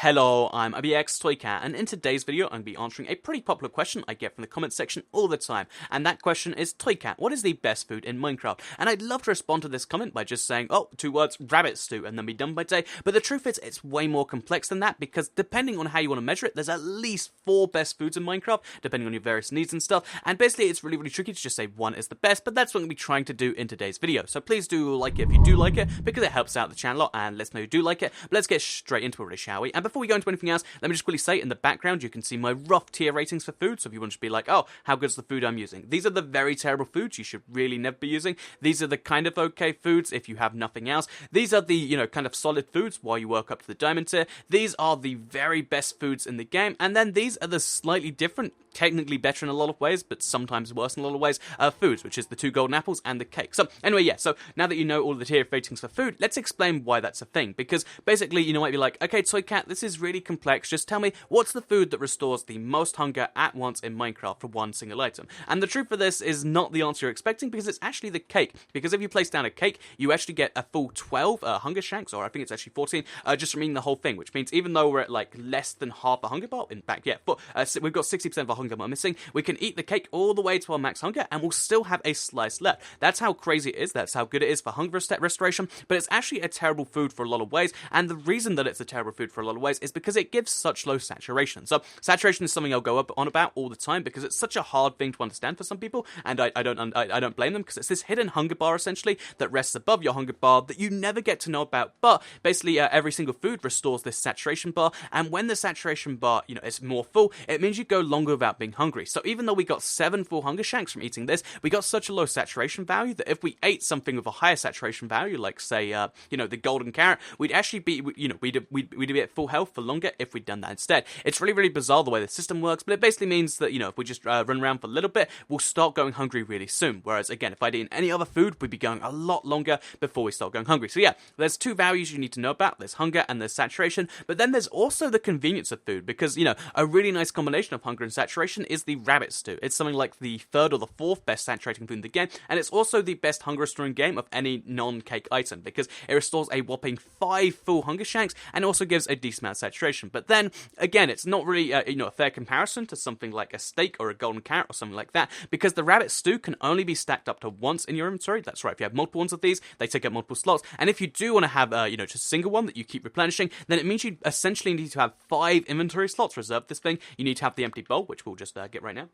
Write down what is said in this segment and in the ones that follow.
Hello, I'm IBXToyCat, and in today's video, I'm going to be answering a pretty popular question I get from the comments section all the time. And that question is, Toycat, what is the best food in Minecraft? And I'd love to respond to this comment by just saying, oh, 2 words, rabbit stew, and then be done by day. But the truth is, it's way more complex than that, because depending on how you want to measure it, there's at least 4 best foods in Minecraft, depending on your various needs and stuff. And basically, it's really, really tricky to just say one is the best, but that's what I'm going to be trying to do in today's video. So please do like it if you do like it, because it helps out the channel a lot, and let us know you do like it. But let's get straight into it, really, shall we? And before we go into anything else, let me just quickly say, in the background, you can see my rough tier ratings for food, so if you want to be like, oh, how good's the food I'm using? These are the very terrible foods you should really never be using. These are the kind of okay foods if you have nothing else. These are the, kind of solid foods while you work up to the diamond tier. These are the very best foods in the game, and then these are the slightly different, technically better in a lot of ways, but sometimes worse in a lot of ways, foods, which is the 2 golden apples and the cake. So anyway, yeah, so now that you know all the tier ratings for food, let's explain why that's a thing, because basically you might be like, okay, Toycat, this is really complex, just tell me, what's the food that restores the most hunger at once in Minecraft for one single item? And the truth for this is not the answer you're expecting, because it's actually the cake, because if you place down a cake, you actually get a full 12 hunger shanks, or I think it's actually 14, just from eating the whole thing, which means even though we're at like less than half a hunger bar, in fact, yeah, but we've got 60% of our hunger bar missing, we can eat the cake all the way to our max hunger, and we'll still have a slice left. That's how crazy it is, that's how good it is for hunger restoration, but it's actually a terrible food for a lot of ways, and the reason that it's a terrible food for a lot of ways is because it gives such low saturation. So saturation is something I'll go on about all the time, because it's such a hard thing to understand for some people, and I don't blame them, because it's this hidden hunger bar essentially that rests above your hunger bar that you never get to know about. But basically every single food restores this saturation bar, and when the saturation bar is more full, it means you go longer without being hungry. So even though we got 7 full hunger shanks from eating this, we got such a low saturation value that if we ate something with a higher saturation value, like say the golden carrot, we'd actually be we'd be at full health for longer if we'd done that instead. It's really, really bizarre the way the system works, but it basically means that if we just run around for a little bit, we'll start going hungry really soon. Whereas again, if I'd eaten any other food, we'd be going a lot longer before we start going hungry. So yeah, there's 2 values you need to know about. There's hunger and there's saturation, but then there's also the convenience of food, because a really nice combination of hunger and saturation is the rabbit stew. It's something like the 3rd or the 4th best saturating food in the game, and it's also the best hunger restoring game of any non-cake item, because it restores a whopping 5 full hunger shanks and also gives a decent amount of saturation. But then again, it's not really a fair comparison to something like a steak or a golden carrot or something like that, because the rabbit stew can only be stacked up to once in your inventory. That's right, if you have multiple ones of these, they take up multiple slots, and if you do want to have just a single one that you keep replenishing, then it means you essentially need to have 5 inventory slots reserved for this thing. You need to have the empty bowl, which we'll just get right now.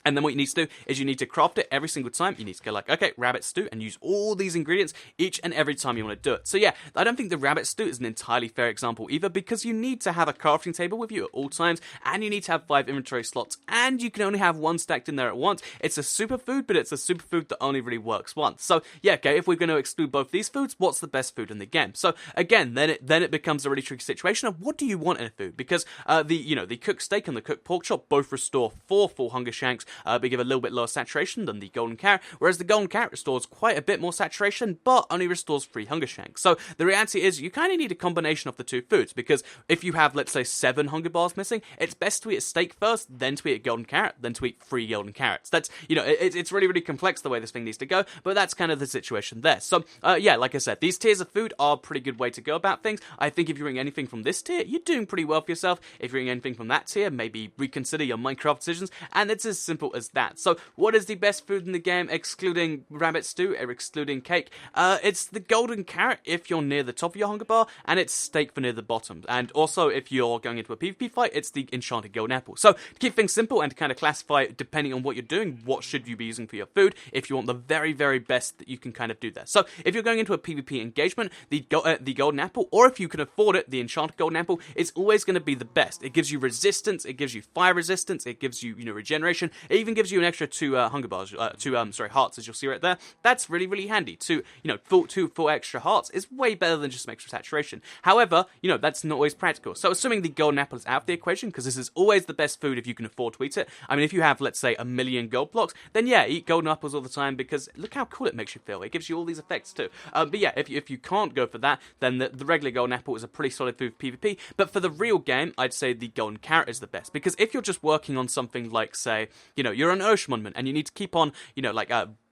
And then what you need to do is you need to craft it every single time. You need to go like, okay, rabbit stew, and use all these ingredients each and every time you want to do it. So yeah, I don't think the rabbit stew is an entirely fair example either, because you need to have a crafting table with you at all times, and you need to have 5 inventory slots, and you can only have 1 stacked in there at once. It's a superfood, but it's a superfood that only really works once. So yeah, okay, if we're going to exclude both these foods, what's the best food in the game? So again, then it becomes a really tricky situation of what do you want in a food, because the cooked steak and the cooked pork chop both restore 4 full hunger shanks, but give a little bit lower saturation than the golden carrot, whereas the golden carrot restores quite a bit more saturation, but only restores 3 hunger shanks. So the reality is you kind of need a combination of the 2 foods, because if you have, let's say, 7 hunger bars missing, it's best to eat a steak first, then to eat a golden carrot, then to eat 3 golden carrots. That's, it's really, really complex the way this thing needs to go, but that's kind of the situation there. So yeah, like I said, these tiers of food are a pretty good way to go about things. I think if you're eating anything from this tier, you're doing pretty well for yourself. If you're eating anything from that tier, maybe reconsider your Minecraft decisions, and it's as simple as that. So what is the best food in the game, excluding rabbit stew or excluding cake? It's the golden carrot if you're near the top of your hunger bar, and it's steak for near the bottom. And also, if you're going into a PvP fight, it's the enchanted golden apple. So to keep things simple and to kind of classify, depending on what you're doing, what should you be using for your food if you want the very, very best that you can kind of do there. So if you're going into a PvP engagement, the golden apple, or if you can afford it, the enchanted golden apple, is always going to be the best. It gives you resistance, it gives you fire resistance, it gives you regeneration, it even gives you an extra 2 hunger bars, hearts, as you'll see right there. That's really, really handy. 2 full extra hearts is way better than just some extra saturation. However, that's not always practical. So assuming the golden apple is out of the equation, because this is always the best food if you can afford to eat it. I mean, if you have, let's say, 1,000,000 gold blocks, then yeah, eat golden apples all the time, because look how cool it makes you feel. It gives you all these effects too. But yeah, if you can't go for that, then the regular golden apple is a pretty solid food for PvP. But for the real game, I'd say the golden carrot is the best, because if you're just working on something like, say, you're an ocean monument and you need to keep on,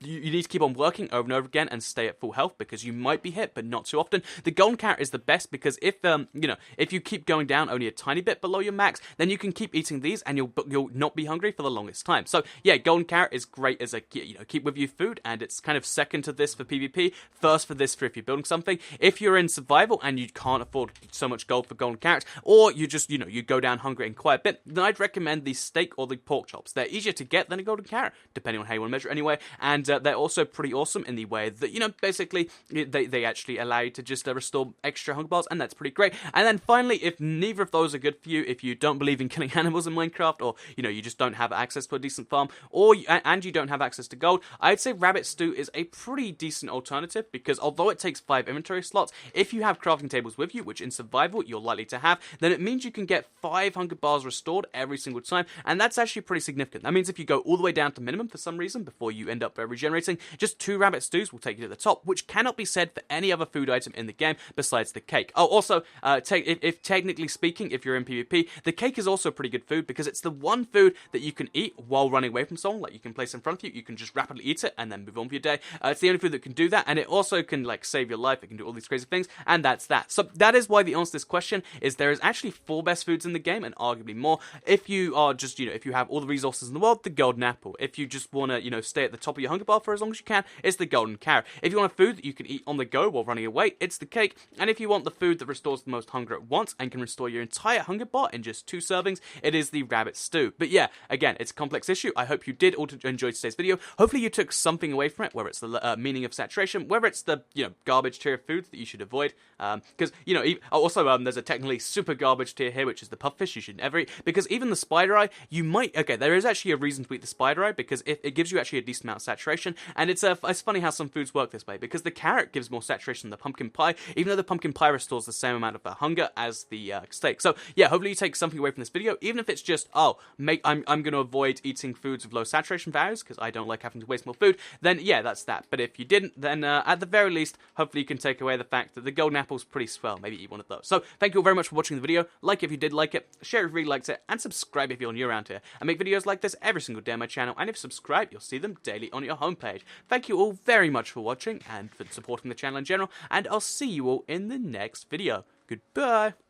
you need to keep on working over and over again and stay at full health because you might be hit, but not too often. The golden carrot is the best because if if you keep going down only a tiny bit below your max, then you can keep eating these and you'll not be hungry for the longest time. So yeah, golden carrot is great as a keep with you food, and it's kind of second to this for PvP, first for this for if you're building something. If you're in survival and you can't afford so much gold for golden carrots, or you just you go down hungry in quite a bit, then I'd recommend the steak or the pork chops. They're easier to get than a golden carrot, depending on how you want to measure it anyway, and they're also pretty awesome in the way that basically they actually allow you to just restore extra hunger bars, and that's pretty great. And then finally, if neither of those are good for you, if you don't believe in killing animals in Minecraft, or you just don't have access to a decent farm, and you don't have access to gold, I'd say rabbit stew is a pretty decent alternative, because although it takes 5 inventory slots, if you have crafting tables with you, which in survival you're likely to have, then it means you can get 5 hunger bars restored every single time, and that's actually pretty significant. That means if you go all the way down to minimum for some reason before you end up regenerating, just 2 rabbit stews will take you to the top, which cannot be said for any other food item in the game besides the cake. Oh, also, if technically speaking, if you're in PvP, the cake is also pretty good food because it's the one food that you can eat while running away from someone. Like, you can place in front of you, you can just rapidly eat it and then move on with your day. It's the only food that can do that, and it also can save your life. It can do all these crazy things, and that's that. So that is why the answer to this question is there is actually 4 best foods in the game, and arguably more. If you are just if you have all the resources in the world, the golden apple. If you just want to stay at the top of your hunger bar for as long as you can, it's the golden carrot. If you want a food that you can eat on the go while running away, it's the cake. And if you want the food that restores the most hunger at once and can restore your entire hunger bar in just 2 servings, it is the rabbit stew. But yeah, again, it's a complex issue. I hope you did all enjoy today's video. Hopefully you took something away from it, whether it's the meaning of saturation, whether it's the garbage tier of foods that you should avoid. Because also there's a technically super garbage tier here, which is the pufferfish you should never eat. Because even the spider eye, there is actually a reason to eat the spider eye, because it gives you actually a decent amount of saturation. And it's funny how some foods work this way, because the carrot gives more saturation than the pumpkin pie, even though the pumpkin pie restores the same amount of hunger as the steak. So yeah, hopefully you take something away from this video, even if it's just I'm going to avoid eating foods with low saturation values because I don't like having to waste more food. Then yeah, that's that. But if you didn't, then at the very least, hopefully you can take away the fact that the golden apple's pretty swell. Maybe eat one of those. So thank you all very much for watching the video. Like if you did like it, share if you really liked it, and subscribe if you're new around here. I make videos like this every single day on my channel, and if you subscribe, you'll see them daily on your homepage. Thank you all very much for watching and for supporting the channel in general, and I'll see you all in the next video. Goodbye.